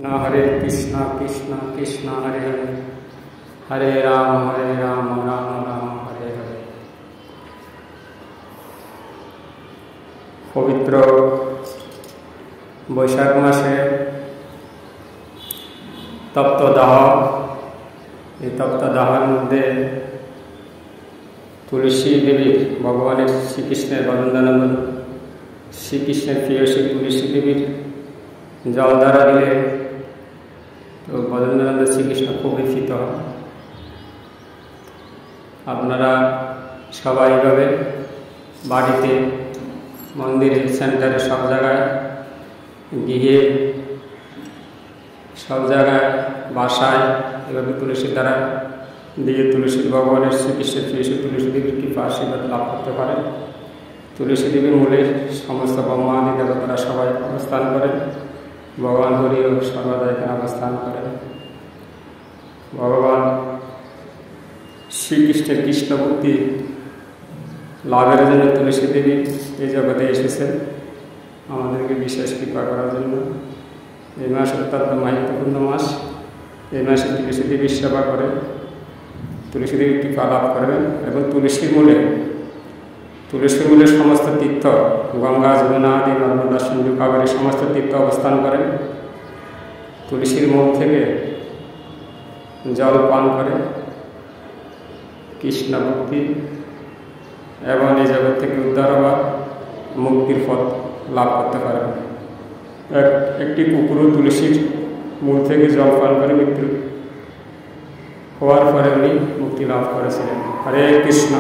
हरे कृष्णा कृष्णा कृष्णा हरे हरे हरे राम राम राम हरे हरे। पवित्र बैशाख मासे तप्तदाह तप्तदाहर मध्य तुलसी देवी भगवान श्रीकृष्ण वंदन श्रीकृष्ण प्रियसी तुलसी देवी जल द्वारा दिले तो बदनानंद श्रीकृष्ण खूब प्रীত হয়। আপনারা সবাই ভাবে বাড়িতে মন্দিরে সেন্টারে সব জায়গায় গিয়ে সব জায়গায় বাসায় এভাবে তুলসী দ্বারা দিয়ে তুলসী ভগবানের শ্রীকৃষ্ণের প্রিয়সী তুলসী দেবীর কৃপা আশীর্বাদ লাভ করতে পারেন। তুলসী দেবীর মূলে সমস্ত ব্রহ্মাদি দেবতারা সবাই অবস্থান করেন। भगवान हरिओ सर्वदा एखाने अवस्थान करें। भगवान श्रीकृष्ण कृष्ण भक्ति लाभेर जन्य तुलसी देवी ये जगते एसेছেন আমাদেরকে বিশেষ কৃপা করার জন্য। এই মাস অত্যন্ত महत्वपूर्ण मास। এই মাসে তুলসী দেবীর সেবা করে তুলসী দেবীর কৃপা লাভ করবেন এবং তুলসীর মূলে समस्त तीर्थ गंगा যমুনা आदि नर्मदा सिंधु कावेरी समस्त तीर्थ अवस्थान करें। तुलसीर मूल থেকে जल पान करें कृष्ण भक्ति एवं এই जगत থেকে उद्धार হওয়ার मुक्तिर पथ लाभ करते पारेन। একটি কুকুরও তুলসীর মূল থেকে জল পান করে মৃত্যু হওয়ার পরে উনি মুক্তি লাভ করেছিলেন। হরে কৃষ্ণ